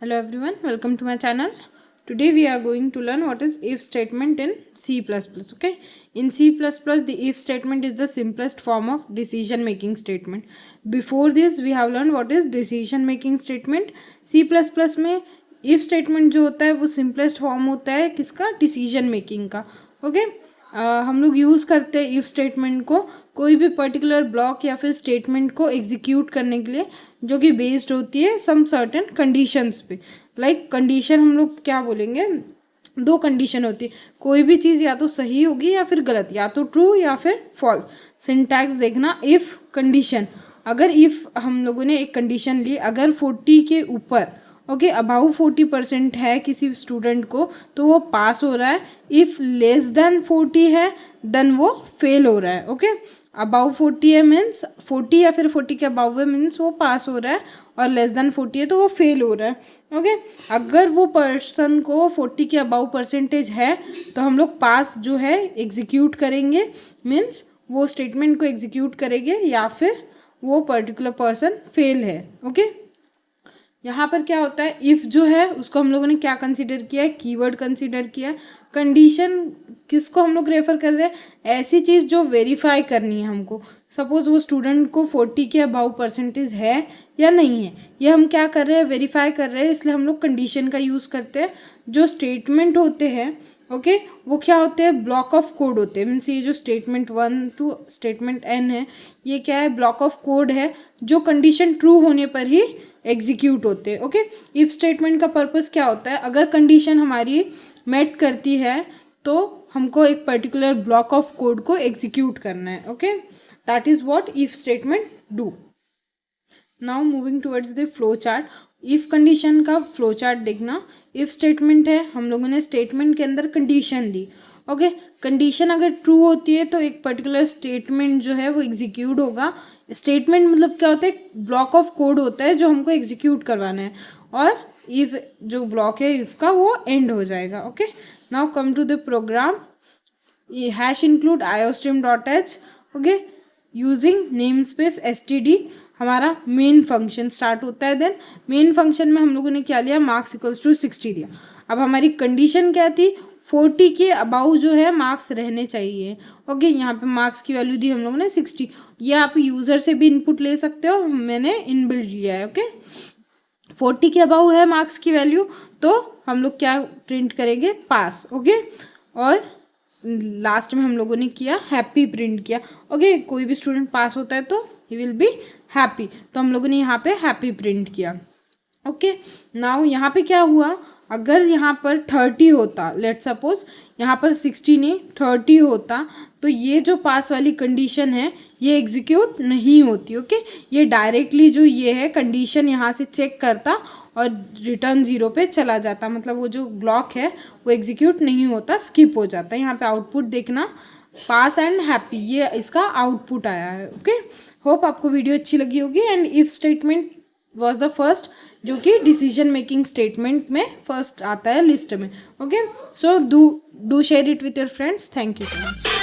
Hello everyone, welcome to my channel. Today we are going to learn what is if statement in C++. Okay, in C++ the if statement is the simplest form of decision making statement. Before this we have learned what is decision making statement. C++ में if statement जो होता है वो simplest form होता है किसका, decision making का. Okay, हम लोग यूज़ करते हैं इफ़ स्टेटमेंट को कोई भी पर्टिकुलर ब्लॉक या फिर स्टेटमेंट को एग्जीक्यूट करने के लिए जो कि बेस्ड होती है सम सर्टेन कंडीशंस पे. लाइक कंडीशन हम लोग क्या बोलेंगे, दो कंडीशन होती है. कोई भी चीज़ या तो सही होगी या फिर गलत, या तो ट्रू या फिर फॉल्स. सिंटैक्स देखना, इफ़ कंडीशन. अगर इफ़ हम लोगों ने एक कंडीशन ली, अगर 40 के ऊपर ओके अबाउ 40% है किसी स्टूडेंट को तो वो पास हो रहा है. इफ़ लेस देन 40 है देन वो फेल हो रहा है. ओके, अबाउ 40 है मीन्स 40 या फिर 40 के अबाउ है मीन्स वो पास हो रहा है, और लेस देन 40 है तो वो फेल हो रहा है. ओके, अगर वो पर्सन को 40 के अबाउ परसेंटेज है तो हम लोग पास जो है एग्जीक्यूट करेंगे, मीन्स वो स्टेटमेंट को एग्जीक्यूट करेंगे, या फिर वो पर्टिकुलर पर्सन फेल है. ओके, यहाँ पर क्या होता है, इफ़ जो है उसको हम लोगों ने क्या कंसीडर किया है, कीवर्ड कंसीडर किया है. कंडीशन किसको हम लोग रेफर कर रहे हैं, ऐसी चीज़ जो वेरीफाई करनी है हमको. सपोज़ वो स्टूडेंट को 40 के अबाउ परसेंटेज है या नहीं है, ये हम क्या कर रहे हैं, वेरीफाई कर रहे हैं, इसलिए हम लोग कंडीशन का यूज़ करते हैं. जो स्टेटमेंट होते हैं ओके वो क्या होते हैं, ब्लॉक ऑफ कोड होते हैं. मीन्स ये जो स्टेटमेंट 1 टू स्टेटमेंट n है ये क्या है, ब्लॉक ऑफ कोड है जो कंडीशन ट्रू होने पर ही एग्जीक्यूट होते हैं. ओके, इफ़ स्टेटमेंट का पर्पस क्या होता है, अगर कंडीशन हमारी मेट करती है तो हमको एक पर्टिकुलर ब्लॉक ऑफ कोड को एग्जीक्यूट करना है. Okay, that is what if statement do. Now moving towards the flow chart. If condition का फ्लो चार्ट देखना. इफ़ स्टेटमेंट है, हम लोगों ने स्टेटमेंट के अंदर कंडीशन दी. ओके, कंडीशन अगर ट्रू होती है तो एक पर्टिकुलर स्टेटमेंट जो है वो एग्जीक्यूट होगा. स्टेटमेंट मतलब क्या होता है, ब्लॉक ऑफ कोड होता है जो हमको एग्जीक्यूट करवाना है, और इफ़ जो ब्लॉक है इफ़ का वो एंड हो जाएगा. Okay, now come to the program. ये hash include iostream.h. Okay, using namespace std हमारा मेन फंक्शन स्टार्ट होता है. देन मेन फंक्शन में हम लोगों ने क्या लिया, मार्क्स इक्वल्स टू 60 दिया. अब हमारी कंडीशन क्या थी, 40 के अबाउ जो है मार्क्स रहने चाहिए. ओके, यहाँ पे मार्क्स की वैल्यू दी हम लोगों ने 60. ये आप यूज़र से भी इनपुट ले सकते हो, मैंने इनबिल्ट लिया है. ओके, 40 के अबाउ है मार्क्स की वैल्यू तो हम लोग क्या प्रिंट करेंगे, पास. ओके, और लास्ट में हम लोगों ने किया हैप्पी प्रिंट किया. ओके, कोई भी स्टूडेंट पास होता है तो ही विल बी हैप्पी, तो हम लोगों ने यहाँ पे हैप्पी प्रिंट किया. ओके, नाउ यहाँ पे क्या हुआ, अगर यहाँ पर 30 होता, लेट सपोज यहाँ पर 60 नहीं 30 होता तो ये जो पास वाली कंडीशन है ये एग्जीक्यूट नहीं होती. ओके, ये डायरेक्टली जो ये है कंडीशन यहाँ से चेक करता और रिटर्न 0 पे चला जाता. मतलब वो जो ब्लॉक है वो एग्जीक्यूट नहीं होता, स्किप हो जाता. यहाँ पे आउटपुट देखना, पास एंड हैप्पी, ये इसका आउटपुट आया है. ओके, होप आपको वीडियो अच्छी लगी होगी. And if statement was the first जो कि डिसीजन मेकिंग स्टेटमेंट में फर्स्ट आता है लिस्ट में. Okay, so do share it with your friends. Thank you so much.